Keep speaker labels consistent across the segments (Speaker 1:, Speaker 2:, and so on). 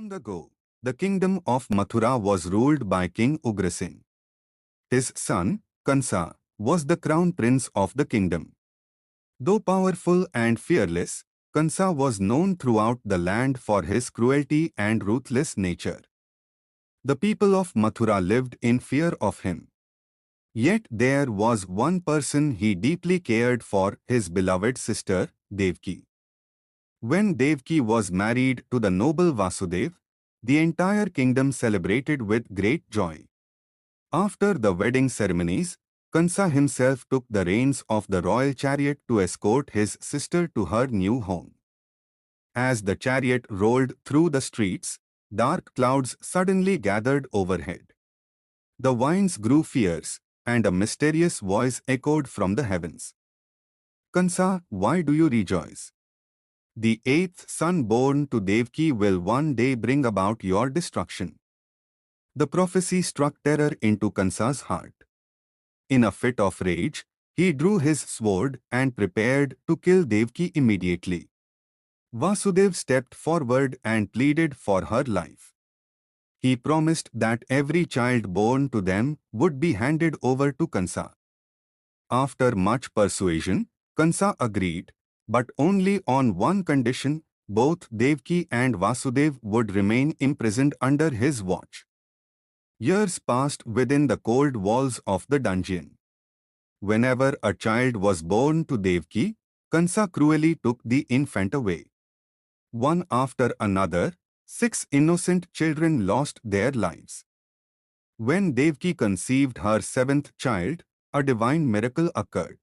Speaker 1: Long ago, the kingdom of Mathura was ruled by King Ugrasen. His son, Kansa, was the crown prince of the kingdom. Though powerful and fearless, Kansa was known throughout the land for his cruelty and ruthless nature. The people of Mathura lived in fear of him. Yet there was one person he deeply cared for, his beloved sister, Devki. When Devki was married to the noble Vasudev, the entire kingdom celebrated with great joy. After the wedding ceremonies, Kansa himself took the reins of the royal chariot to escort his sister to her new home. As the chariot rolled through the streets, dark clouds suddenly gathered overhead. The winds grew fierce, and a mysterious voice echoed from the heavens. Kansa, why do you rejoice? The eighth son born to Devki will one day bring about your destruction. The prophecy struck terror into Kansa's heart. In a fit of rage, he drew his sword and prepared to kill Devki immediately. Vasudev stepped forward and pleaded for her life. He promised that every child born to them would be handed over to Kansa. After much persuasion, Kansa agreed, but only on one condition: both Devki and Vasudev would remain imprisoned under his watch. Years passed within the cold walls of the dungeon. Whenever a child was born to Devki, Kansa cruelly took the infant away. One after another, 6 innocent children lost their lives. When Devki conceived her 7th child, a divine miracle occurred.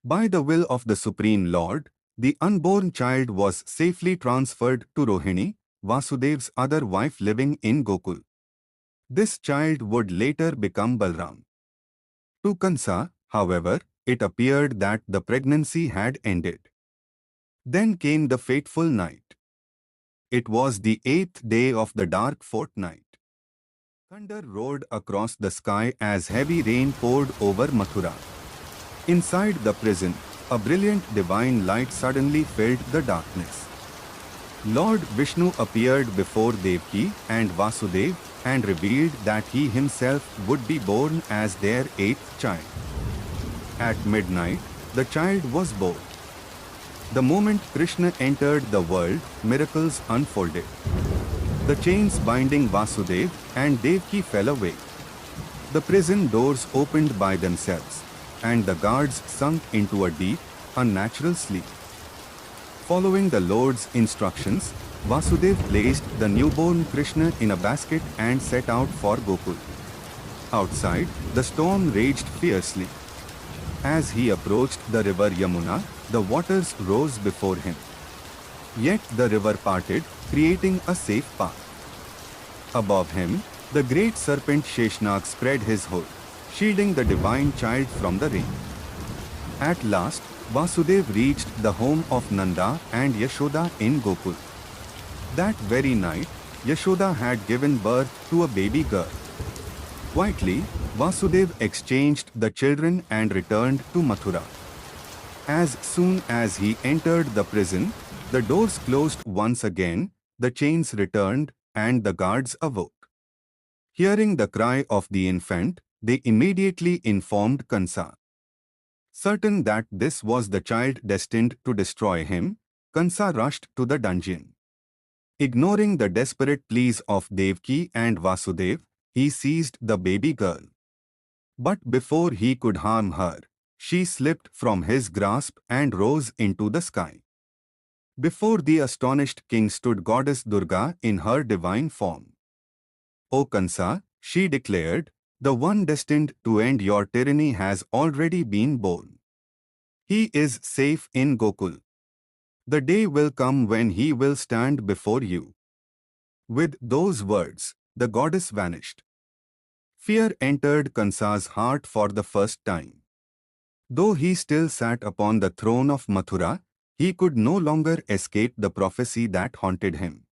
Speaker 1: By the will of the Supreme Lord, the unborn child was safely transferred to Rohini, Vasudev's other wife living in Gokul. This child would later become Balram. To Kansa, however, it appeared that the pregnancy had ended. Then came the fateful night. It was the 8th day of the dark fortnight. Thunder roared across the sky as heavy rain poured over Mathura. Inside the prison, a brilliant divine light suddenly filled the darkness. Lord Vishnu appeared before Devki and Vasudev and revealed that he himself would be born as their 8th child. At midnight, the child was born. The moment Krishna entered the world, miracles unfolded. The chains binding Vasudev and Devki fell away. The prison doors opened by themselves, and the guards sunk into a deep, unnatural sleep. Following the Lord's instructions, Vasudev placed the newborn Krishna in a basket and set out for Gokul. Outside, the storm raged fiercely. As he approached the river Yamuna, the waters rose before him. Yet the river parted, creating a safe path. Above him, the great serpent Sheshnag spread his hood, shielding the divine child from the rain. At last, Vasudev reached the home of Nanda and Yashoda in Gokul. That very night, Yashoda had given birth to a baby girl. Quietly, Vasudev exchanged the children and returned to Mathura. As soon as he entered the prison, the doors closed once again, the chains returned, and the guards awoke. Hearing the cry of the infant, they immediately informed Kansa. Certain that this was the child destined to destroy him, Kansa rushed to the dungeon. Ignoring the desperate pleas of Devki and Vasudev, he seized the baby girl. But before he could harm her, she slipped from his grasp and rose into the sky. Before the astonished king stood goddess Durga in her divine form. "O Kansa," she declared, "the one destined to end your tyranny has already been born. He is safe in Gokul. The day will come when he will stand before you." With those words, the goddess vanished. Fear entered Kansa's heart for the first time. Though he still sat upon the throne of Mathura, he could no longer escape the prophecy that haunted him.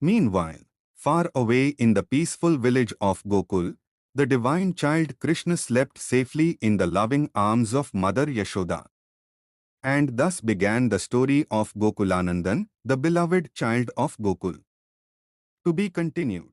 Speaker 1: Meanwhile, far away in the peaceful village of Gokul, the divine child Krishna slept safely in the loving arms of Mother Yashoda. And thus began the story of Gokulanandan, the beloved child of Gokul. To be continued.